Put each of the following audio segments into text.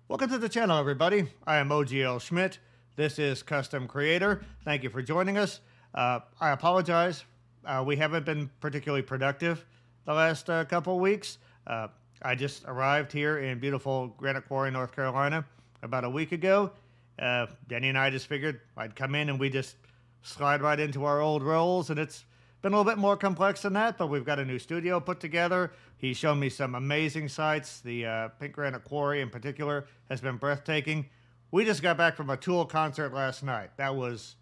Welcome to the channel, everybody. I am OGL Schmidt. This is Custom Creator. Thank you for joining us. I apologize. We haven't been particularly productive the last couple weeks. I just arrived here in beautiful Granite Quarry, North Carolina about a week ago. Danny and I just figured I'd come in and we just slide right into our old roles, and it's been a little bit more complex than that, but we've got a new studio put together. He's shown me some amazing sights. The Pink Granite Quarry in particular has been breathtaking. We just got back from a Tool concert last night. That was...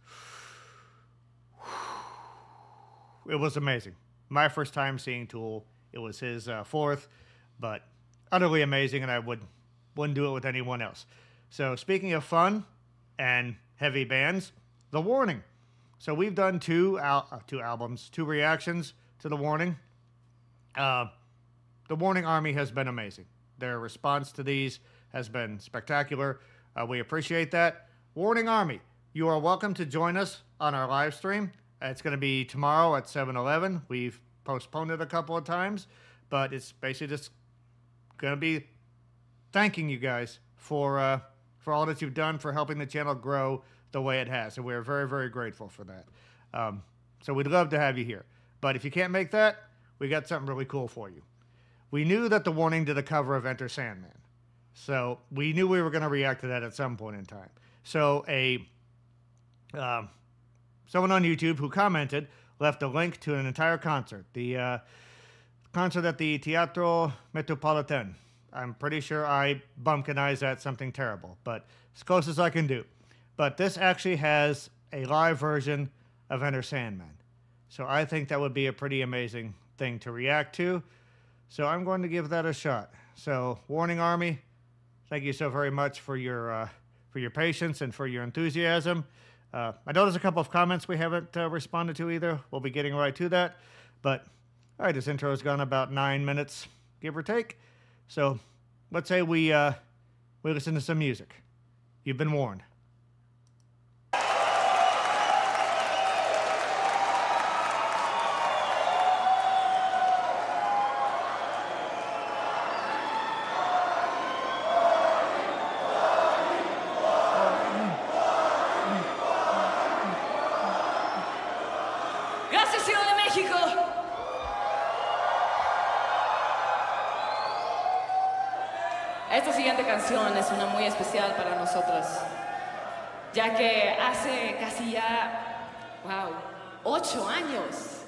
it was amazing. My first time seeing Tool. It was his fourth, but utterly amazing, and I wouldn't do it with anyone else. So speaking of fun and heavy bands, The Warning. So we've done two reactions to The Warning. The Warning Army has been amazing. Their response to these has been spectacular. We appreciate that. Warning Army, you are welcome to join us on our live stream. It's going to be tomorrow at 7-Eleven. We've postponed it a couple of times, but it's basically just going to be thanking you guys for all that you've done, for helping the channel grow the way it has, and we're very, very grateful for that. So we'd love to have you here. But if you can't make that, we got something really cool for you. We knew that The Warning did a cover of Enter Sandman, so we knew we were going to react to that at some point in time. So someone on YouTube who commented left a link to an entire concert, the concert at the Teatro Metropolitan. I'm pretty sure I bumpkinized that something terrible, but as close as I can do. But this actually has a live version of Enter Sandman. So I think that would be a pretty amazing thing to react to. So I'm going to give that a shot. So Warning Army, thank you so very much for your patience and for your enthusiasm. I know there's a couple of comments we haven't responded to either. We'll be getting right to that. But all right, this intro has gone about 9 minutes, give or take. So let's say we listen to some music. You've been warned. Gracias, Ciudad de México. Esta siguiente canción es una muy especial para nosotros, ya que hace casi ya, 8 años.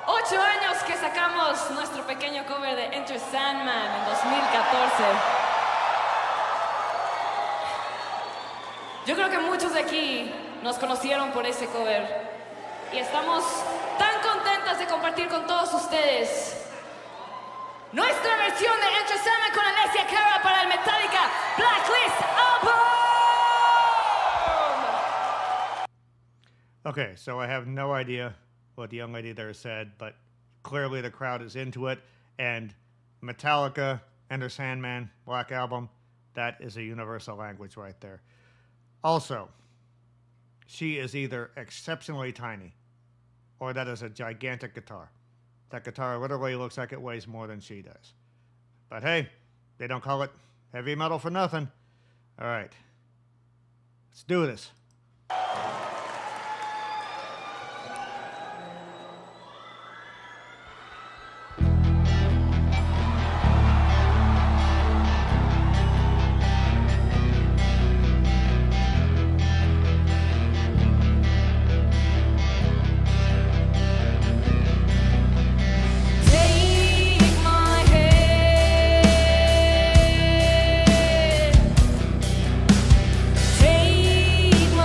8 años que sacamos nuestro pequeño cover de Enter Sandman en 2014. Yo creo que muchos de aquí nos conocieron por ese cover. Y estamos tan contentas de compartir con todos ustedes nuestra versión de Enter Sandman con Alessia Cara para el Metallica Blacklist Album! Okay, so I have no idea what the young lady there said, but clearly the crowd is into it, and Metallica, Enter Sandman, Black Album, that is a universal language right there. Also, she is either exceptionally tiny, or that is a gigantic guitar. That guitar literally looks like it weighs more than she does. But hey, they don't call it heavy metal for nothing. All right, let's do this. Take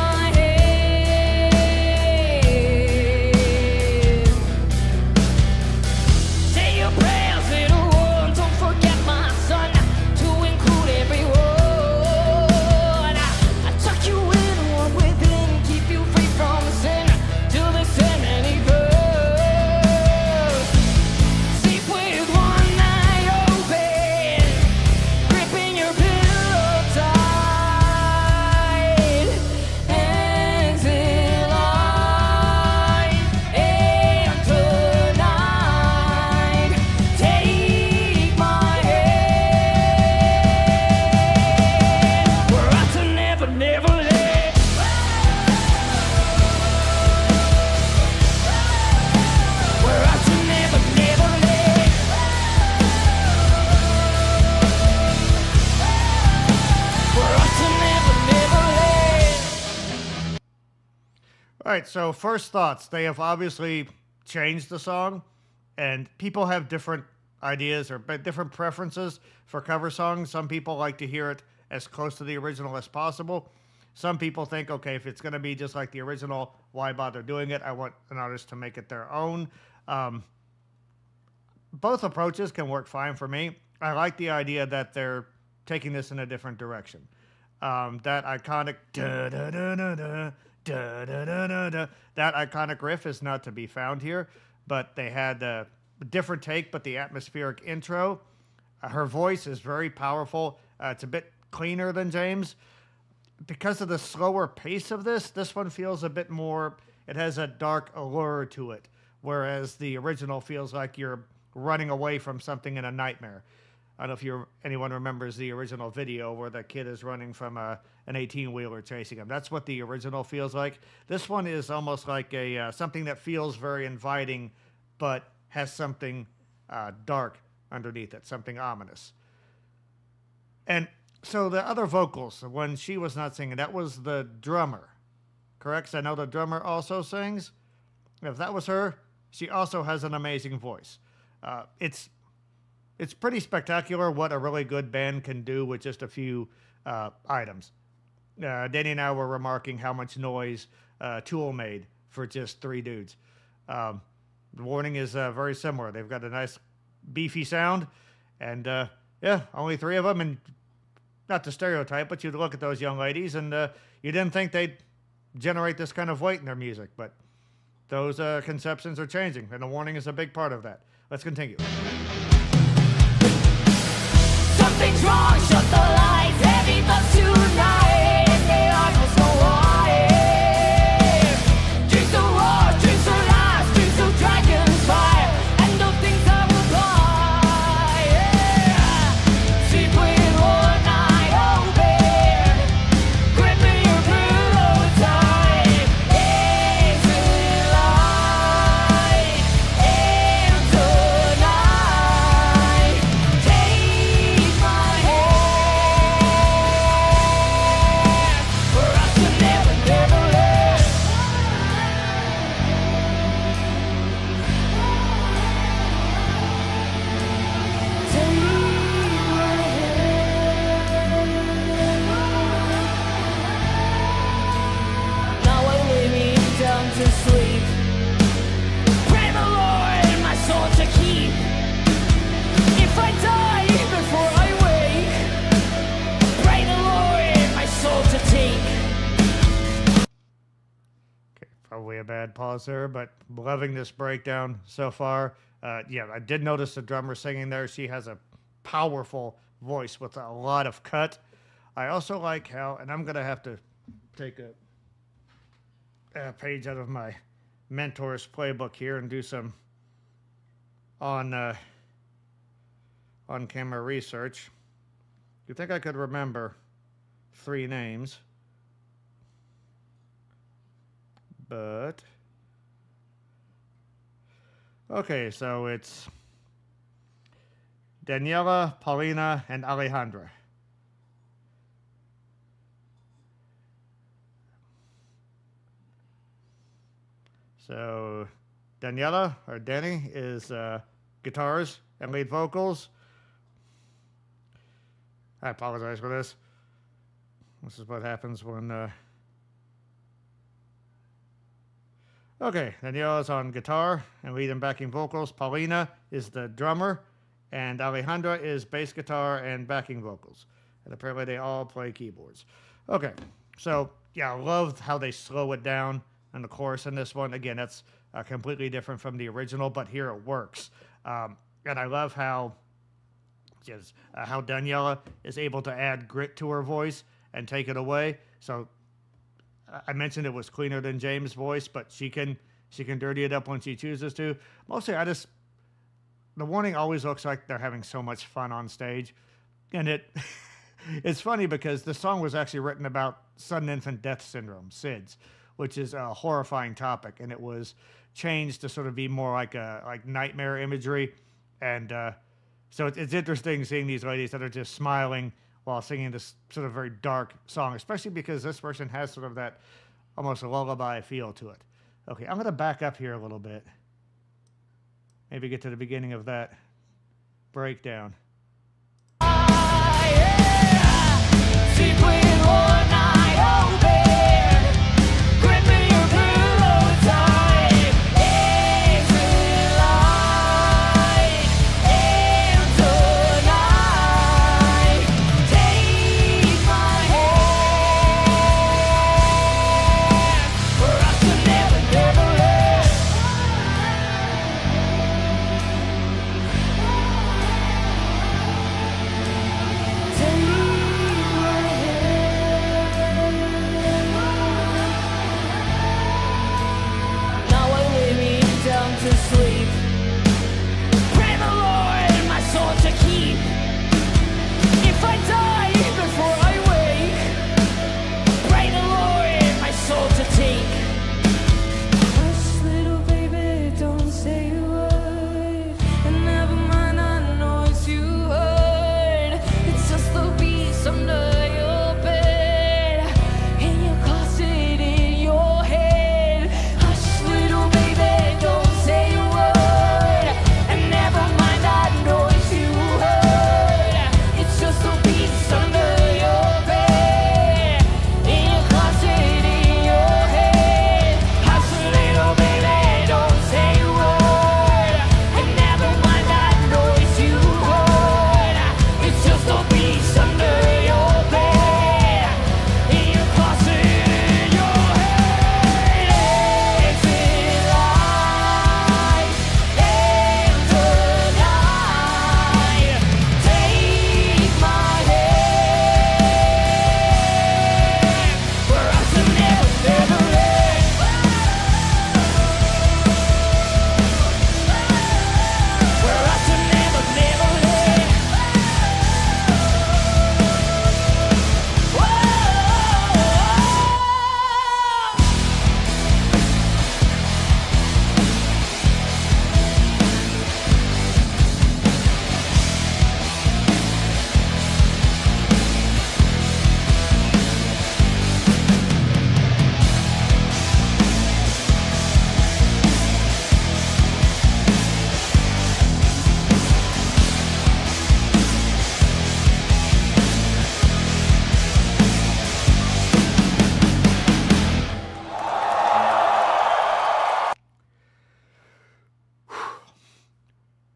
All right, so first thoughts. They have obviously changed the song, and people have different ideas or different preferences for cover songs. Some people like to hear it as close to the original as possible. Some people think, okay, if it's going to be just like the original, why bother doing it? I want an artist to make it their own. Both approaches can work fine for me. I like the idea that they're taking this in a different direction. That iconic da-da-da-da-da, da-da-da-da-da, that iconic riff is not to be found here, but they had a different take, but the atmospheric intro. Her voice is very powerful. It's a bit cleaner than James. Because of the slower pace of this one feels a bit more, it has a dark allure to it, whereas the original feels like you're running away from something in a nightmare. I don't know if anyone remembers the original video where the kid is running from an 18-wheeler chasing him. That's what the original feels like. This one is almost like something that feels very inviting, but has something dark underneath it, something ominous. And so the other vocals, when she was not singing, that was the drummer, correct? 'Cause I know the drummer also sings. If that was her, she also has an amazing voice. It's pretty spectacular what a really good band can do with just a few items. Danny and I were remarking how much noise Tool made for just 3 dudes. The Warning is very similar. They've got a nice beefy sound, and yeah, only 3 of them, and not to stereotype, but you'd look at those young ladies, and you didn't think they'd generate this kind of weight in their music, but those conceptions are changing, and The Warning is a big part of that. Let's continue. Something's wrong, shut the lights, heavy thoughts tonight, and they are no so wide. Dreams of war, dreams of lies, dreams of dragons fire, and of things I will buy. Yeah. Sleep with one eye open, gripping your pillow tight. Into light, into night. Take my hand, for us to never, never let. Take my hand. Now I lay me down to sleep. Pray the Lord my soul to keep. If I die before I wake, pray the Lord my soul to take. Okay, probably a bad pause there, but loving this breakdown so far. Yeah, I did notice the drummer singing there. She has a powerful voice with a lot of cut. I also like how, and I'm going to have to take a page out of my mentor's playbook here and do some on-camera research. You'd think I could remember 3 names, but okay, so it's Daniela, Paulina, and Alejandra. So Daniela, or Danny, is guitars and lead vocals. I apologize for this. This is what happens when... Okay, Daniela's on guitar and lead and backing vocals. Paulina is the drummer, and Alejandra is bass guitar and backing vocals. And apparently they all play keyboards. Okay, so yeah, I loved how they slow it down on the chorus in this one. Again, that's completely different from the original, but here it works. And I love how Daniela is able to add grit to her voice and take it away. So I mentioned it was cleaner than James' voice, but she can dirty it up when she chooses to. Mostly, The Warning always looks like they're having so much fun on stage, and it's funny because the song was actually written about sudden infant death syndrome, SIDS, which is a horrifying topic, and it was changed to sort of be more like nightmare imagery, and so it's interesting seeing these ladies that are just smiling while singing this sort of very dark song, especially because this version has sort of that almost a lullaby feel to it. Okay, I'm going to back up here a little bit. Maybe get to the beginning of that breakdown.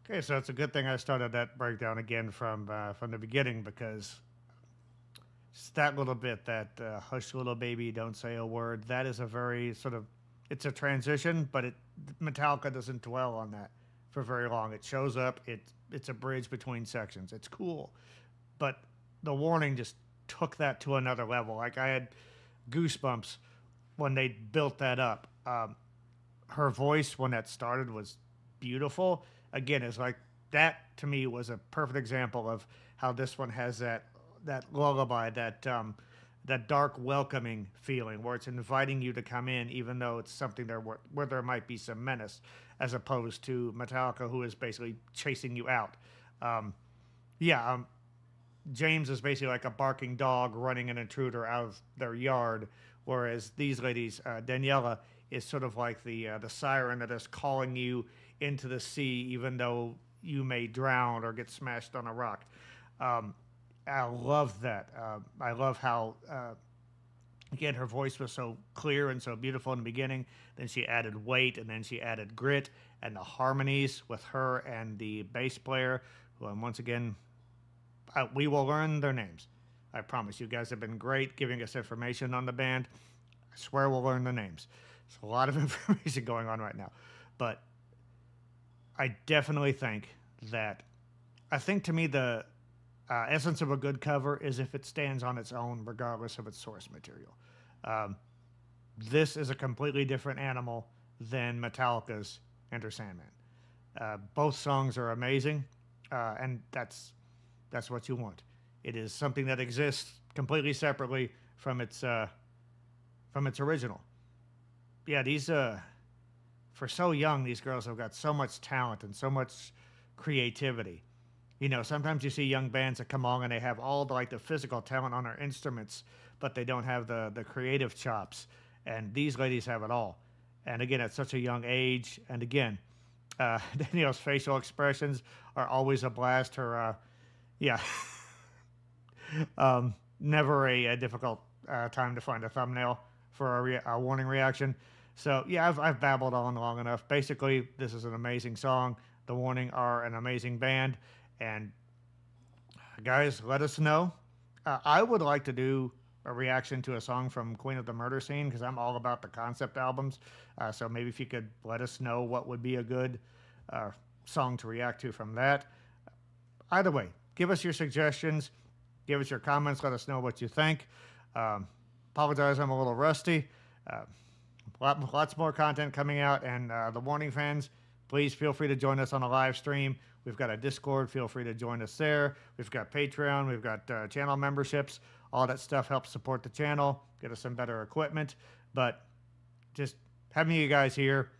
Okay, so it's a good thing I started that breakdown again from the beginning, because just that little bit, that hush little baby, don't say a word, that is a very sort of, it's a transition, but Metallica doesn't dwell on that for very long. It shows up, it's a bridge between sections. It's cool, but the Warning just took that to another level. Like, I had goosebumps when they built that up. Her voice when that started was beautiful. Again, it's like, that to me was a perfect example of how this one has that lullaby, that dark welcoming feeling, where it's inviting you to come in, even though it's something there where there might be some menace, as opposed to Metallica, who is basically chasing you out. James is basically like a barking dog running an intruder out of their yard, whereas these ladies, Daniela, is sort of like the siren that is calling you into the sea, even though you may drown or get smashed on a rock. I love that. I love how, again, her voice was so clear and so beautiful in the beginning. Then she added weight, and then she added grit, and the harmonies with her and the bass player, who, once again, we will learn their names. I promise. You guys have been great giving us information on the band. I swear we'll learn the names. There's a lot of information going on right now. But I definitely think that, I think to me the essence of a good cover is if it stands on its own, regardless of its source material. This is a completely different animal than Metallica's Enter Sandman. Both songs are amazing, and that's what you want. It is something that exists completely separately from its original. Yeah, these for so young, these girls have got so much talent and so much creativity. You know, sometimes you see young bands that come along and they have all the physical talent on their instruments, but they don't have the creative chops. And these ladies have it all. And again, at such a young age. And again, Danielle's facial expressions are always a blast. Her, yeah, never a difficult time to find a thumbnail for a warning reaction. So yeah, I've babbled on long enough. Basically, this is an amazing song. The Warning are an amazing band. And guys, let us know. I would like to do a reaction to a song from Queen of the Murder Scene, because I'm all about the concept albums. So maybe if you could let us know what would be a good song to react to from that. Either way, give us your suggestions, give us your comments, let us know what you think. Apologize, I'm a little rusty. Lots more content coming out, and the Warning fans, please feel free to join us on a live stream. We've got a Discord. Feel free to join us there. We've got Patreon. We've got channel memberships. All that stuff helps support the channel, get us some better equipment. But just having you guys here,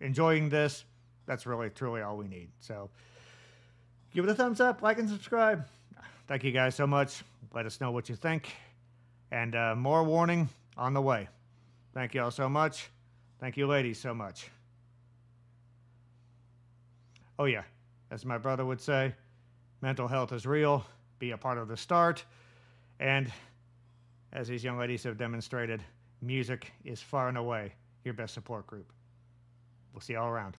enjoying this, that's really, truly all we need. So give it a thumbs up, like, and subscribe. Thank you guys so much. Let us know what you think. And more Warning on the way. Thank you all so much. Thank you, ladies, so much. Oh, yeah. As my brother would say, mental health is real. Be a part of the start. And as these young ladies have demonstrated, music is far and away your best support group. We'll see you all around.